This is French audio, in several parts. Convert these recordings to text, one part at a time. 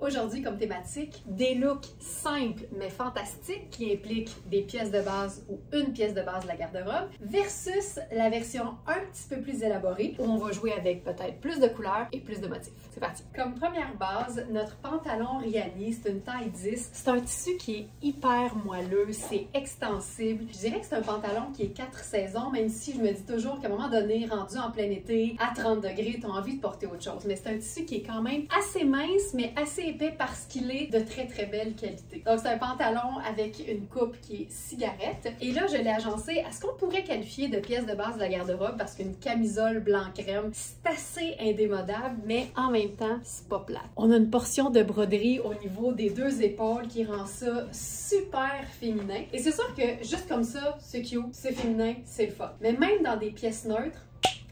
Aujourd'hui, comme thématique, des looks simples mais fantastiques qui impliquent des pièces de base ou une pièce de base de la garde-robe versus la version un petit peu plus élaborée où on va jouer avec peut-être plus de couleurs et plus de motifs. C'est parti! Comme première base, notre pantalon Rihanni, c'est une taille 10. C'est un tissu qui est hyper moelleux, c'est extensible. Je dirais que c'est un pantalon qui est 4 saisons, même si je me dis toujours qu'à un moment donné, rendu en plein été, à 30 degrés, tu as envie de porter autre chose. Mais c'est un tissu qui est quand même assez mince, mais assez épais parce qu'il est de très très belle qualité. Donc c'est un pantalon avec une coupe qui est cigarette. Et là, je l'ai agencé à ce qu'on pourrait qualifier de pièce de base de la garde-robe parce qu'une camisole blanc-crème, c'est assez indémodable, mais en même temps, c'est pas plate. On a une portion de broderie au niveau des deux épaules qui rend ça super féminin. Et c'est sûr que juste comme ça, c'est cute, c'est féminin, c'est le fun. Mais même dans des pièces neutres,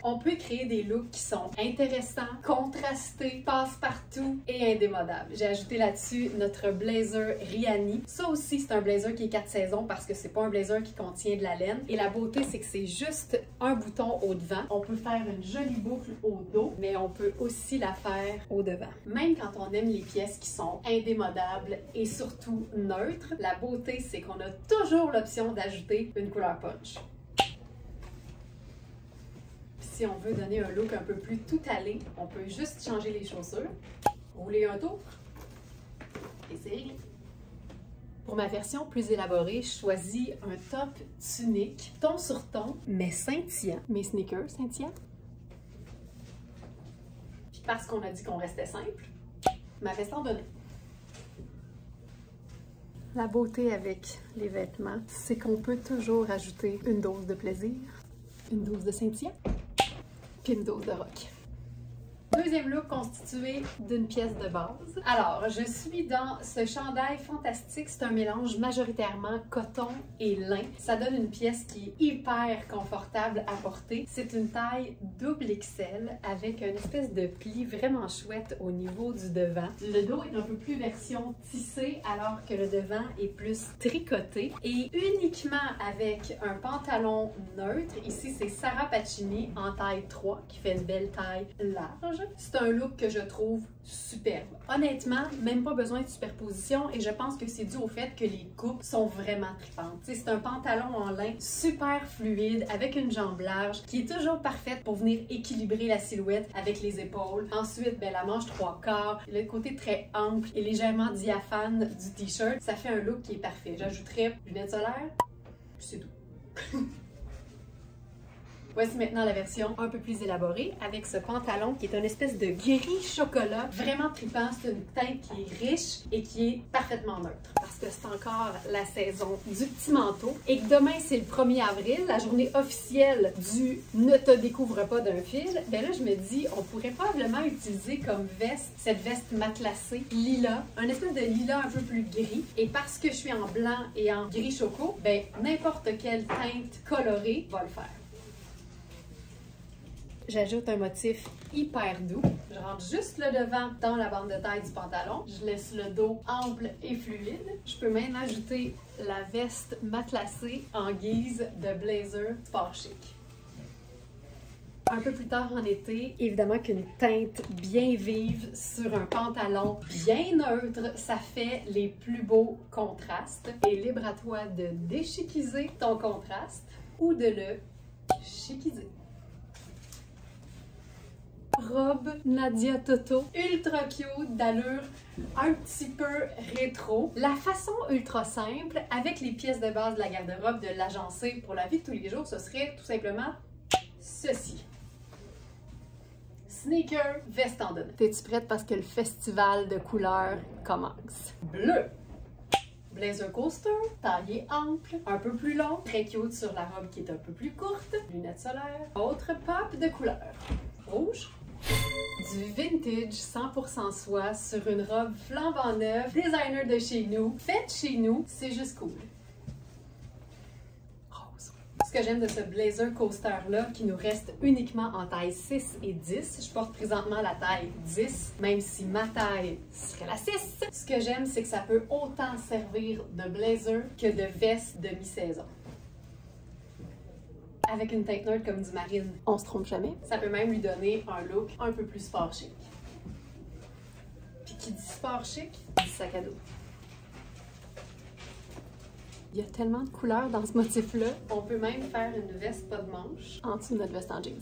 on peut créer des looks qui sont intéressants, contrastés, passe-partout et indémodables. J'ai ajouté là-dessus notre blazer Rihanni. Ça aussi, c'est un blazer qui est 4 saisons parce que c'est pas un blazer qui contient de la laine. Et la beauté, c'est que c'est juste un bouton au devant. On peut faire une jolie boucle au dos, mais on peut aussi la faire au devant. Même quand on aime les pièces qui sont indémodables et surtout neutres, la beauté, c'est qu'on a toujours l'option d'ajouter une couleur punch. Si on veut donner un look un peu plus tout allé, on peut juste changer les chaussures, rouler un tour et c'est réglé. Pour ma version plus élaborée, je choisis un top tunique, ton sur ton, mais scintillant. Mes sneakers scintillants. Puis parce qu'on a dit qu'on restait simple, ma veste en donnée. La beauté avec les vêtements, c'est qu'on peut toujours ajouter une dose de plaisir, une dose de scintillant, puis une dose de rock. Deuxième look constitué d'une pièce de base. Alors, je suis dans ce chandail fantastique. C'est un mélange majoritairement coton et lin. Ça donne une pièce qui est hyper confortable à porter. C'est une taille double XL avec une espèce de pli vraiment chouette au niveau du devant. Le dos est un peu plus version tissée alors que le devant est plus tricoté. Et uniquement avec un pantalon neutre. Ici, c'est Sarah Pacini en taille 3 qui fait une belle taille large. C'est un look que je trouve superbe. Honnêtement, même pas besoin de superposition et je pense que c'est dû au fait que les coupes sont vraiment tripantes. C'est un pantalon en lin super fluide avec une jambe large qui est toujours parfaite pour venir équilibrer la silhouette avec les épaules. Ensuite, ben, la manche 3/4, le côté très ample et légèrement diaphane du t-shirt, ça fait un look qui est parfait. J'ajouterais lunettes solaires, c'est tout. Voici maintenant la version un peu plus élaborée avec ce pantalon qui est une espèce de gris chocolat, vraiment trippant. C'est une teinte qui est riche et qui est parfaitement neutre parce que c'est encore la saison du petit manteau et que demain c'est le 1er avril, la journée officielle du ne te découvre pas d'un fil. Ben là, je me dis, on pourrait probablement utiliser comme veste cette veste matelassée lilas, un espèce de lilas un peu plus gris. Et parce que je suis en blanc et en gris choco, ben n'importe quelle teinte colorée va le faire. J'ajoute un motif hyper doux. Je rentre juste le devant dans la bande de taille du pantalon. Je laisse le dos ample et fluide. Je peux même ajouter la veste matelassée en guise de blazer sport chic. Un peu plus tard en été, évidemment qu'une teinte bien vive sur un pantalon bien neutre, ça fait les plus beaux contrastes. Et libre à toi de déchiquiser ton contraste ou de le chiquiser. Robe Nadia Toto, ultra cute, d'allure un petit peu rétro. La façon ultra simple, avec les pièces de base de la garde-robe, de l'agencer pour la vie de tous les jours, ce serait tout simplement ceci. Sneaker, veste en donnée. T'es-tu prête parce que le festival de couleurs commence? Bleu! Blazer coaster, taillé ample, un peu plus long, très cute sur la robe qui est un peu plus courte, lunettes solaires, autre pop de couleur. Rouge. Du vintage 100% soie sur une robe flambant neuve, designer de chez nous, faite chez nous, c'est juste cool. Rose. Ce que j'aime de ce blazer coaster-là, qui nous reste uniquement en taille 6 et 10, je porte présentement la taille 10, même si ma taille serait la 6. Ce que j'aime, c'est que ça peut autant servir de blazer que de veste de mi-saison. Avec une teinte neutre comme du marine, on se trompe jamais. Ça peut même lui donner un look un peu plus sport chic. Puis Qui dit sport chic, dit sac à dos. Il y a tellement de couleurs dans ce motif-là. On peut même faire une veste pas de manches en dessous de notre veste en jeans.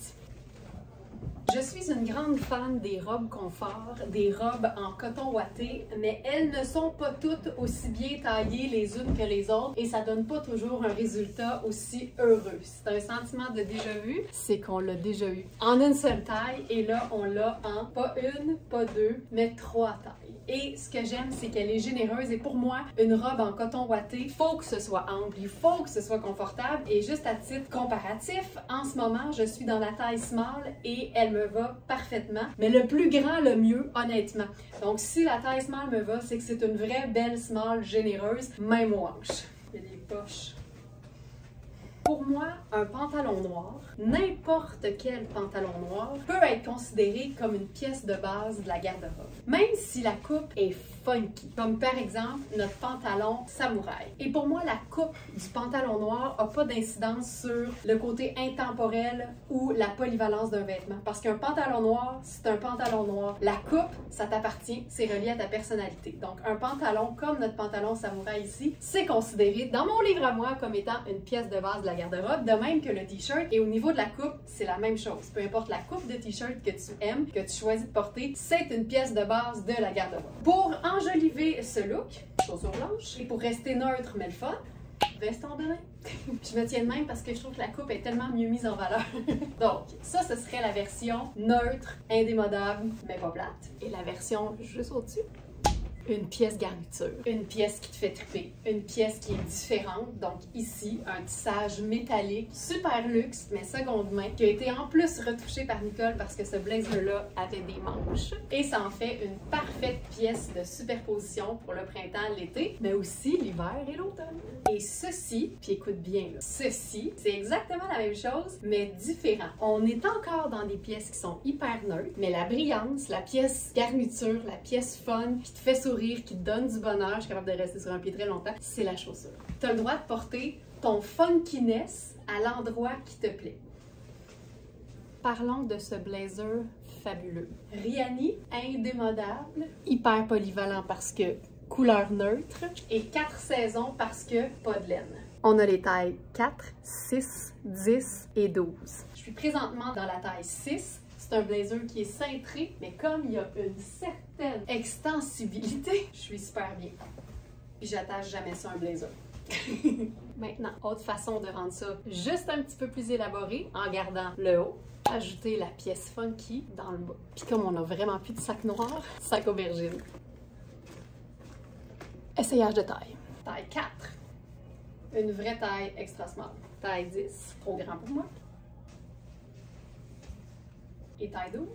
Je suis une grande fan des robes confort, des robes en coton ouaté, mais elles ne sont pas toutes aussi bien taillées les unes que les autres et ça donne pas toujours un résultat aussi heureux. C'est un sentiment de déjà vu, c'est qu'on l'a déjà eu en une seule taille et là on l'a en pas une, pas deux, mais 3 tailles. Et ce que j'aime, c'est qu'elle est généreuse et pour moi, une robe en coton ouaté, il faut que ce soit ample, il faut que ce soit confortable et juste à titre comparatif, en ce moment, je suis dans la taille small et elle me va parfaitement, mais le plus grand, le mieux, honnêtement. Donc si la taille small me va, c'est que c'est une vraie belle small généreuse, même aux hanches. Il y a des poches. Pour moi, un pantalon noir, n'importe quel pantalon noir, peut être considéré comme une pièce de base de la garde-robe. Même si la coupe est funky, comme par exemple notre pantalon samouraï. Et pour moi, la coupe du pantalon noir n'a pas d'incidence sur le côté intemporel ou la polyvalence d'un vêtement. Parce qu'un pantalon noir, c'est un pantalon noir. La coupe, ça t'appartient, c'est relié à ta personnalité. Donc un pantalon comme notre pantalon samouraï ici, c'est considéré dans mon livre à moi comme étant une pièce de base de la garde-robe, de même que le t-shirt. Et au niveau de la coupe, c'est la même chose. Peu importe la coupe de t-shirt que tu aimes, que tu choisis de porter, c'est une pièce de base de la garde-robe. Pour enjoliver ce look, chaussures blanches, et pour rester neutre mais le fun, veste en daim. Je me tiens de même parce que je trouve que la coupe est tellement mieux mise en valeur. Donc, ça, ce serait la version neutre, indémodable, mais pas plate. Et la version juste au-dessus, une pièce garniture, une pièce qui te fait triper, une pièce qui est différente. Donc ici, un tissage métallique, super luxe, mais seconde main, qui a été en plus retouché par Nicole parce que ce blazer-là avait des manches. Et ça en fait une parfaite pièce de superposition pour le printemps, l'été, mais aussi l'hiver et l'automne. Et ceci, puis écoute bien, là, ceci, c'est exactement la même chose, mais différent. On est encore dans des pièces qui sont hyper neutres, mais la brillance, la pièce garniture, la pièce fun, qui te fait sourire, qui te donne du bonheur, je suis capable de rester sur un pied très longtemps, c'est la chaussure. Tu as le droit de porter ton funkiness à l'endroit qui te plaît. Parlons de ce blazer fabuleux. Rihanni, indémodable, hyper polyvalent parce que couleur neutre et 4 saisons parce que pas de laine. On a les tailles 4, 6, 10 et 12. Je suis présentement dans la taille 6. C'est un blazer qui est cintré, mais comme il y a une certaine extensibilité, je suis super bien. Puis j'attache jamais ça à un blazer. Maintenant, autre façon de rendre ça juste un petit peu plus élaboré, en gardant le haut, ajouter la pièce funky dans le bas. Puis comme on a vraiment plus de sac noir, sac aubergine. Essayage de taille. Taille 4. Une vraie taille extra small. Taille 10. Trop grand pour moi. Et taille 12.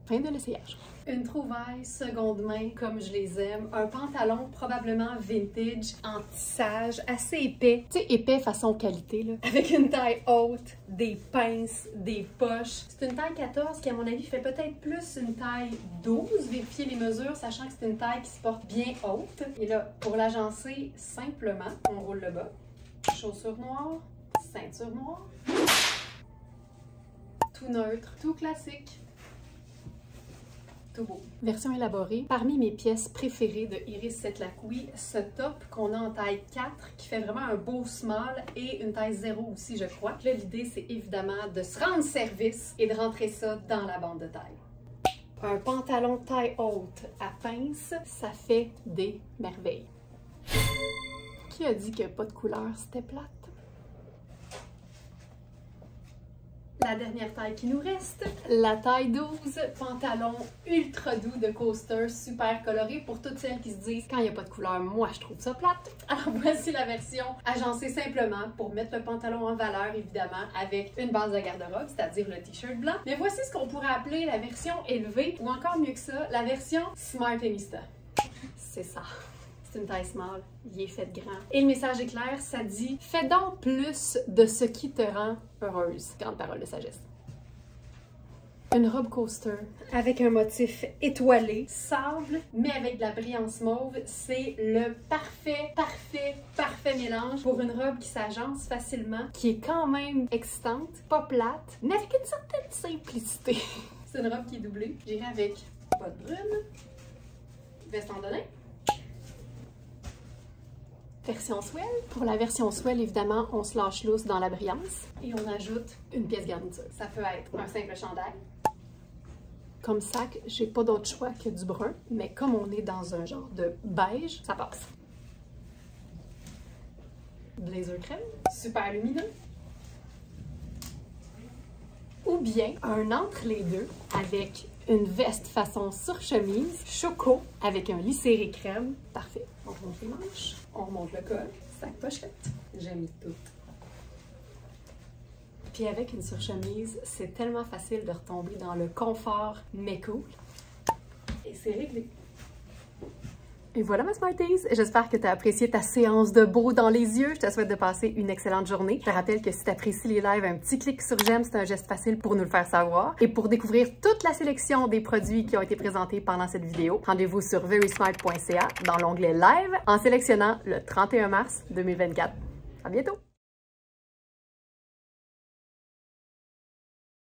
Fin de l'essayage. Une trouvaille seconde main comme je les aime. Un pantalon probablement vintage en tissage assez épais. Tu sais, épais façon qualité, là. Avec une taille haute, des pinces, des poches. C'est une taille 14 qui, à mon avis, fait peut-être plus une taille 12. Vérifier les mesures, sachant que c'est une taille qui se porte bien haute. Et là, pour l'agencer simplement, on roule le bas. Chaussures noires, ceinture noire. Tout neutre, tout classique. Tout beau. Version élaborée. Parmi mes pièces préférées de Iris Setlaki, ce top qu'on a en taille 4 qui fait vraiment un beau small et une taille 0 aussi, je crois. Là, l'idée, c'est évidemment de se rendre service et de rentrer ça dans la bande de taille. Un pantalon taille haute à pince, ça fait des merveilles. Qui a dit que pas de couleur, c'était plate? La dernière taille qui nous reste, la taille 12, pantalon ultra doux de coaster, super coloré pour toutes celles qui se disent quand il n'y a pas de couleur, moi je trouve ça plate. Alors voici la version agencée simplement pour mettre le pantalon en valeur évidemment avec une base de garde-robe, c'est-à-dire le t-shirt blanc. Mais voici ce qu'on pourrait appeler la version élevée ou encore mieux que ça, la version Smartenista. C'est ça. C'est une taille small, il est fait grand. Et le message est clair, ça dit « Fais donc plus de ce qui te rend heureuse ». Grande parole de sagesse. Une robe coaster avec un motif étoilé, sable, mais avec de la brillance mauve. C'est le parfait mélange pour une robe qui s'agence facilement, qui est quand même excitante, pas plate, mais avec une certaine simplicité. C'est une robe qui est doublée. J'irai avec bottes brunes, veste en delin. Version swell. Pour la version swell, évidemment, on se lâche lousse dans la brillance et on ajoute une pièce garniture. Ça peut être un simple chandail. Comme sac, j'ai pas d'autre choix que du brun, mais comme on est dans un genre de beige, ça passe. Blazer crème, super lumineux. Ou bien un entre les deux avec une veste façon surchemise, choco, avec un lis serré crème. Parfait. On remonte les manches, on remonte le col, sac pochette. J'aime tout. Puis avec une surchemise, c'est tellement facile de retomber dans le confort mais cool. Et c'est réglé. Et voilà ma Smarties! J'espère que tu as apprécié ta séance de beau dans les yeux. Je te souhaite de passer une excellente journée. Je te rappelle que si tu apprécies les lives, un petit clic sur j'aime, c'est un geste facile pour nous le faire savoir. Et pour découvrir toute la sélection des produits qui ont été présentés pendant cette vidéo, rendez-vous sur verysmart.ca dans l'onglet live en sélectionnant le 31 mars 2024. À bientôt!